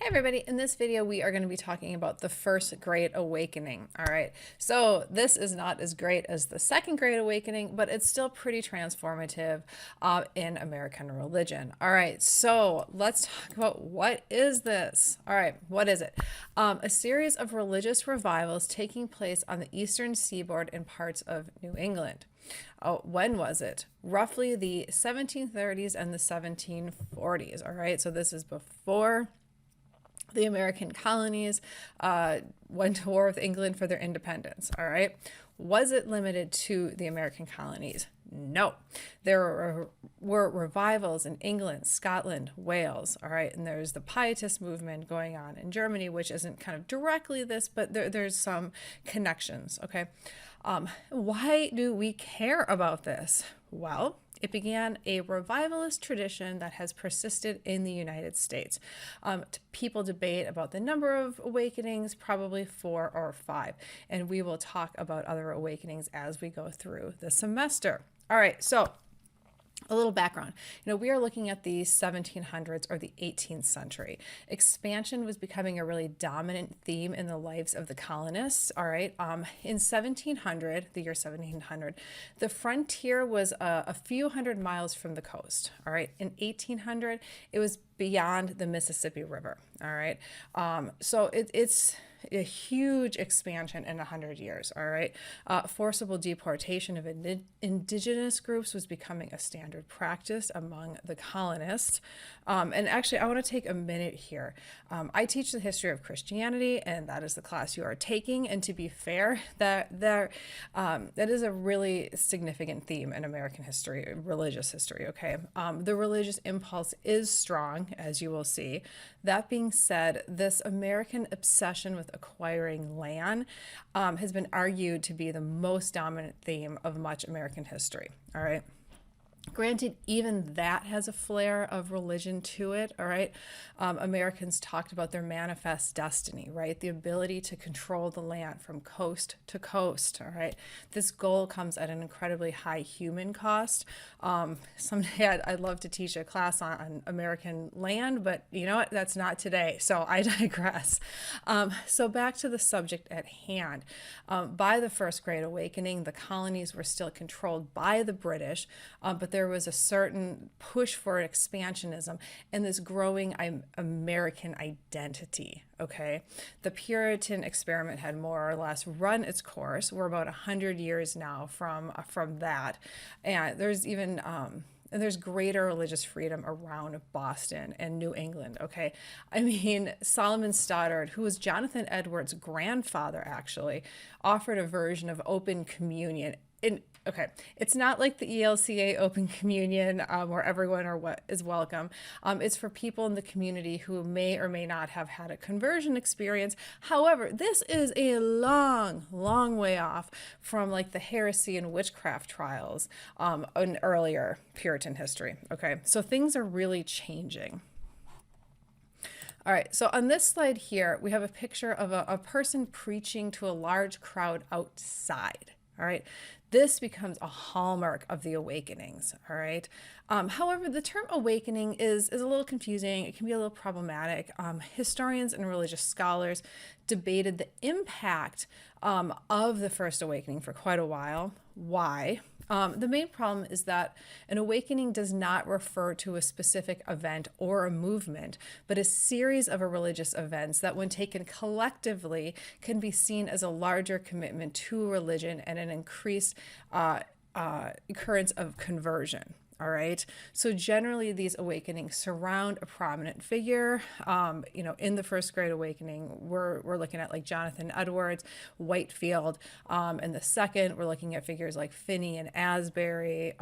Hey everybody, in this video we are going to be talking about the First Great Awakening. All right, so this is not as great as the Second Great Awakening, but it's still pretty transformative in American religion. All right, so let's talk about what is this? All right, what is it? A series of religious revivals taking place on the eastern seaboard and parts of New England. Oh, when was it? Roughly the 1730s and the 1740s. All right, so this is before the American colonies went to war with England for their independence. All right. Was it limited to the American colonies? No. There were revivals in England, Scotland, Wales. All right. And there's the Pietist movement going on in Germany, which isn't kind of directly this, but there's some connections. Okay. Why do we care about this? Well, it began a revivalist tradition that has persisted in the United States. People debate about the number of awakenings, probably 4 or 5, and we will talk about other awakenings as we go through the semester. All right, so a little background. We are looking at the 1700s or the 18th century. Expansion was becoming a really dominant theme in the lives of the colonists. All right. In 1700, the year 1700, the frontier was a few hundred miles from the coast. All right. In 1800, it was beyond the Mississippi River. All right. So it's a huge expansion in 100 years. All right. Forcible deportation of indigenous groups was becoming a standard practice among the colonists. And actually, I want to take a minute here. I teach the history of Christianity, and that is the class you are taking. And to be fair, that is a really significant theme in American history, religious history. Okay. The religious impulse is strong, as you will see. That being said, this American obsession with acquiring land has been argued to be the most dominant theme of much American history. All right. Granted, even that has a flair of religion to it, all right? Americans talked about their manifest destiny, right? The ability to control the land from coast to coast, all right? This goal comes at an incredibly high human cost. Someday I'd love to teach a class on American land, but you know what? That's not today, so I digress. So back to the subject at hand. By the First Great Awakening, the colonies were still controlled by the British, but there was a certain push for expansionism and this growing American identity. Okay, the Puritan experiment had more or less run its course. We're about 100 years now from that, and there's even and there's greater religious freedom around Boston and New England. Okay, I mean, Solomon Stoddard, who was Jonathan Edwards' grandfather, actually offered a version of open communion. Okay, it's not like the ELCA Open Communion where everyone is welcome. It's for people in the community who may or may not have had a conversion experience. However, this is a long, long way off from like the heresy and witchcraft trials in earlier Puritan history. Okay, so things are really changing. All right, so on this slide here, we have a picture of a person preaching to a large crowd outside. All right, this becomes a hallmark of the awakenings. All right. However, the term awakening is a little confusing. It can be a little problematic. Historians and religious scholars debated the impact of the First Awakening for quite a while. Why? The main problem is that an awakening does not refer to a specific event or a movement, but a series of religious events that, when taken collectively, can be seen as a larger commitment to religion and an increased occurrence of conversion. All right. So generally, these awakenings surround a prominent figure. In the First Great Awakening, we're looking at like Jonathan Edwards, Whitefield. In the second, we're looking at figures like Finney and Asbury,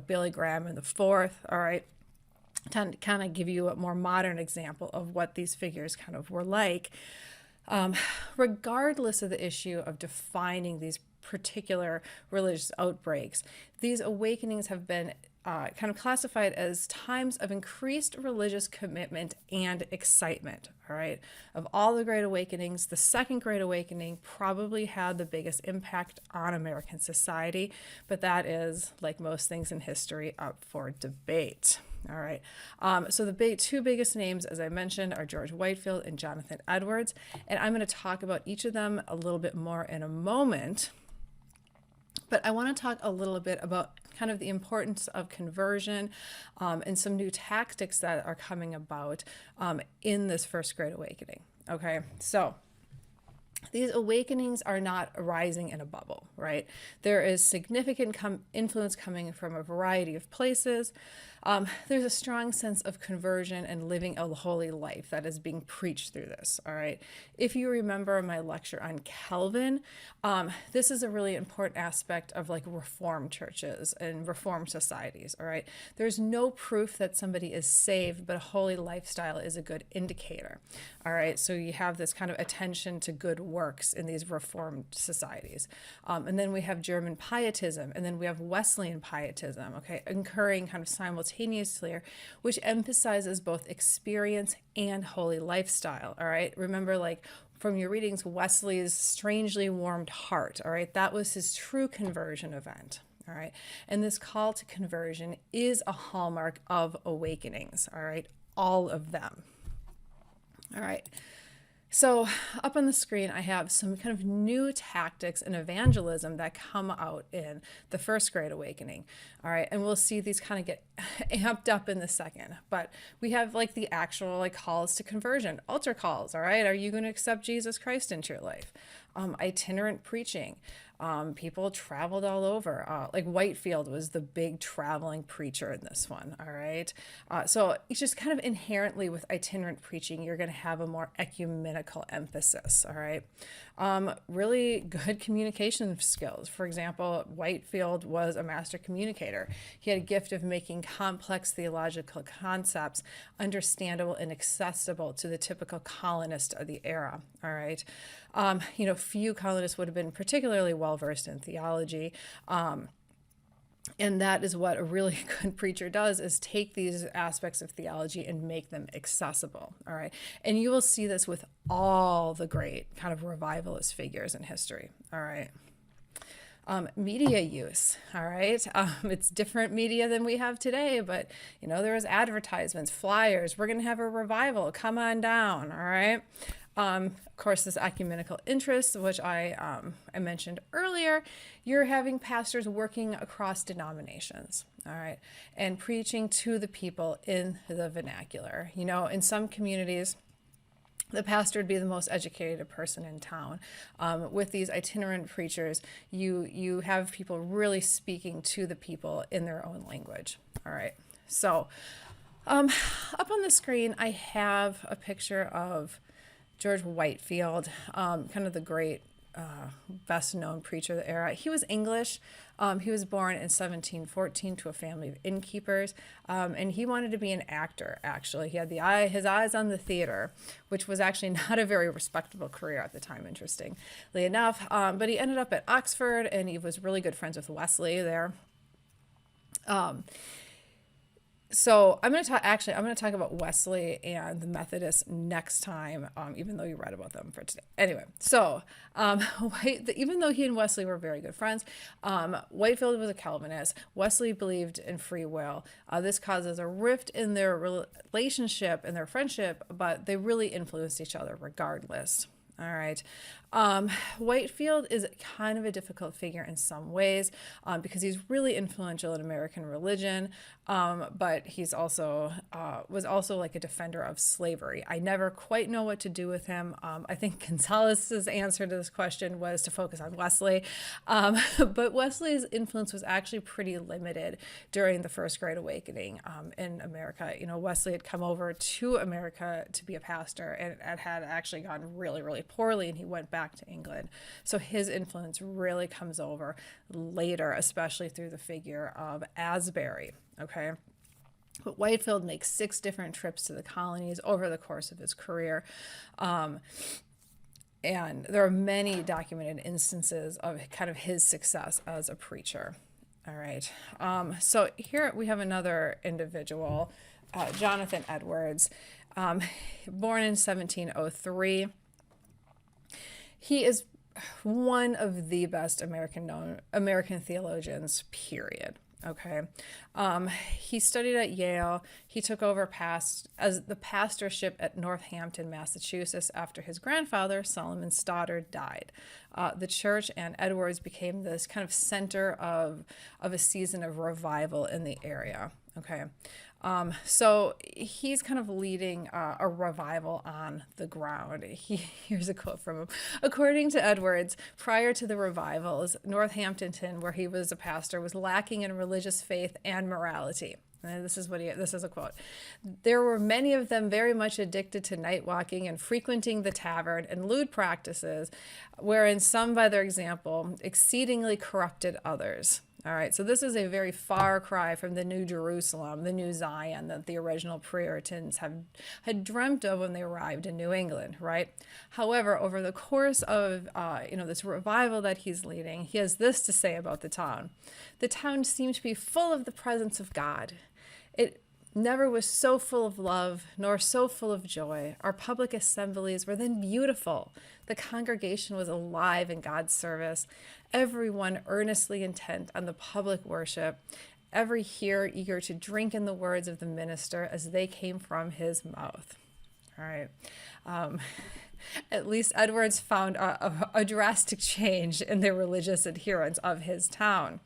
Billy Graham in the fourth. All right. To kind of give you a more modern example of what these figures kind of were like. Regardless of the issue of defining these particular religious outbreaks, these awakenings have been kind of classified as times of increased religious commitment and excitement. All right. Of all the Great Awakenings, the Second Great Awakening probably had the biggest impact on American society, but that is, like most things in history, up for debate. All right. So the two biggest names, as I mentioned, are George Whitefield and Jonathan Edwards. And I'm going to talk about each of them a little bit more in a moment. But I want to talk a little bit about kind of the importance of conversion and some new tactics that are coming about in this First Great Awakening. Okay, so these awakenings are not arising in a bubble, right? There is significant influence coming from a variety of places. There's a strong sense of conversion and living a holy life that is being preached through this, all right? If you remember my lecture on Calvin, this is a really important aspect of like Reformed churches and Reformed societies, all right? There's no proof that somebody is saved, but a holy lifestyle is a good indicator, all right? So you have this kind of attention to good works in these Reformed societies. And then we have German pietism, and then we have Wesleyan pietism, okay, occurring kind of simultaneously here, which emphasizes both experience and holy lifestyle, all right? Remember, like, from your readings, Wesley's strangely warmed heart, all right? That was his true conversion event, all right? And this call to conversion is a hallmark of awakenings, all right? All of them, all right? So up on the screen, I have some kind of new tactics in evangelism that come out in the First Great Awakening. All right. And we'll see these kind of get amped up in a second. But we have like the actual like calls to conversion, altar calls. All right. Are you going to accept Jesus Christ into your life? Itinerant preaching. People traveled all over. Like Whitefield was the big traveling preacher in this one, all right? So it's just kind of inherently with itinerant preaching, you're going to have a more ecumenical emphasis, all right? Really good communication skills. For example, Whitefield was a master communicator. He had a gift of making complex theological concepts understandable and accessible to the typical colonist of the era, all right? Few colonists would have been particularly well-versed in theology. And that is what a really good preacher does, is take these aspects of theology and make them accessible, all right? And you will see this with all the great kind of revivalist figures in history, all right? Media use, all right? It's different media than we have today, but, there was advertisements, flyers, we're going to have a revival, come on down, all right? Of course, this ecumenical interest, which I mentioned earlier, you're having pastors working across denominations, all right, and preaching to the people in the vernacular. In some communities, the pastor would be the most educated person in town. With these itinerant preachers, you have people really speaking to the people in their own language, all right? So up on the screen, I have a picture of George Whitefield, kind of the great, best-known preacher of the era. He was English. He was born in 1714 to a family of innkeepers, and he wanted to be an actor, actually. He had his eyes on the theater, which was actually not a very respectable career at the time, interestingly enough. But he ended up at Oxford, and he was really good friends with Wesley there. So I'm going to talk about Wesley and the Methodists next time, even though you read about them for today. Anyway, so even though he and Wesley were very good friends, Whitefield was a Calvinist. Wesley believed in free will. This causes a rift in their relationship and their friendship, but they really influenced each other regardless. All right. Whitefield is kind of a difficult figure in some ways because he's really influential in American religion, but he's also was also like a defender of slavery. I never quite know what to do with him. I think Gonzalez's answer to this question was to focus on Wesley, but Wesley's influence was actually pretty limited during the First Great Awakening in America. Wesley had come over to America to be a pastor, and it had actually gone really, really poorly, and he went back to England. So his influence really comes over later, especially through the figure of Asbury, okay? But Whitefield makes 6 different trips to the colonies over the course of his career. And there are many documented instances of kind of his success as a preacher. All right. So here we have another individual, Jonathan Edwards, born in 1703. He is one of the best American theologians, period. Okay. He studied at Yale. He took over as the pastorship at Northampton, Massachusetts, after his grandfather, Solomon Stoddard, died. The church and Edwards became this kind of center of a season of revival in the area. Okay. So he's kind of leading a revival on the ground. Here's a quote from him. According to Edwards, prior to the revivals, Northampton, where he was a pastor, was lacking in religious faith and morality. And this is a quote. There were many of them very much addicted to night walking and frequenting the tavern and lewd practices, wherein some, by their example, exceedingly corrupted others. All right, so this is a very far cry from the New Jerusalem, the New Zion that the original Puritans had dreamt of when they arrived in New England, right? However, over the course of this revival that he's leading, he has this to say about the town. The town seemed to be full of the presence of God. It never was so full of love, nor so full of joy. Our public assemblies were then beautiful. The congregation was alive in God's service, everyone earnestly intent on the public worship, every hearer eager to drink in the words of the minister as they came from his mouth. All right. At least Edwards found a drastic change in the religious adherents of his town.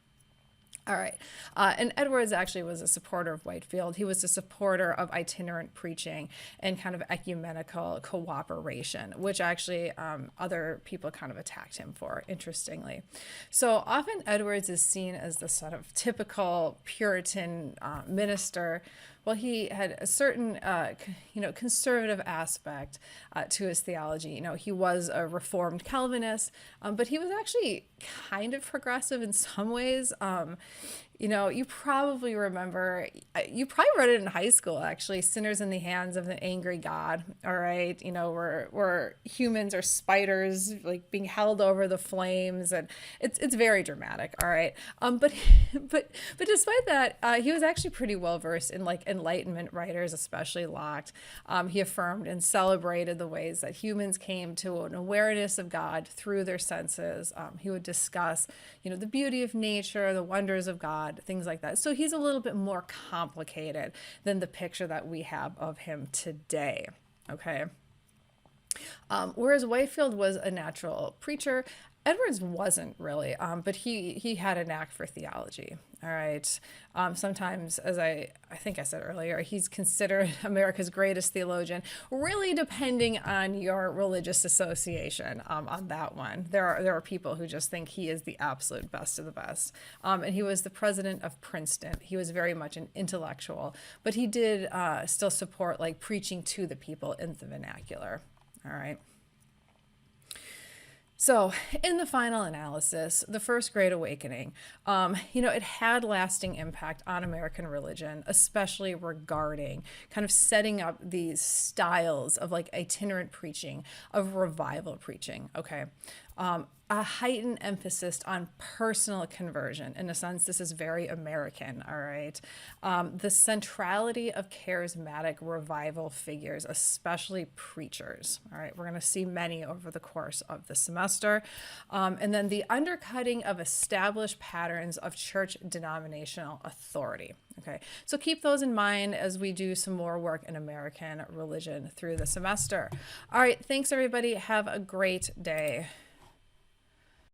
All right. And Edwards actually was a supporter of Whitefield. He was a supporter of itinerant preaching and kind of ecumenical cooperation, which actually other people kind of attacked him for, interestingly. So often Edwards is seen as the sort of typical Puritan minister. Well, he had a certain, conservative aspect to his theology. He was a Reformed Calvinist, but he was actually kind of progressive in some ways. You probably remember, you probably read it in high school, actually, Sinners in the Hands of an Angry God, all right? Where humans are spiders, like being held over the flames, and it's very dramatic, all right? But despite that, he was actually pretty well-versed in, like, Enlightenment writers, especially Locke. He affirmed and celebrated the ways that humans came to an awareness of God through their senses. He would discuss, the beauty of nature, the wonders of God, things like that. So he's a little bit more complicated than the picture that we have of him today. Okay. Whereas Whitefield was a natural preacher, Edwards wasn't really, but he had a knack for theology. All right. Sometimes, as I think I said earlier, he's considered America's greatest theologian, really depending on your religious association on that one. There are people who just think he is the absolute best of the best. And he was the president of Princeton. He was very much an intellectual, but he did still support like preaching to the people in the vernacular. All right. So in the final analysis, the First Great Awakening, it had lasting impact on American religion, especially regarding kind of setting up these styles of like itinerant preaching, of revival preaching, okay? A heightened emphasis on personal conversion. In a sense, this is very American, all right? The centrality of charismatic revival figures, especially preachers, all right? We're going to see many over the course of the semester. And then the undercutting of established patterns of church denominational authority, okay? So keep those in mind as we do some more work in American religion through the semester. All right, thanks everybody. Have a great day.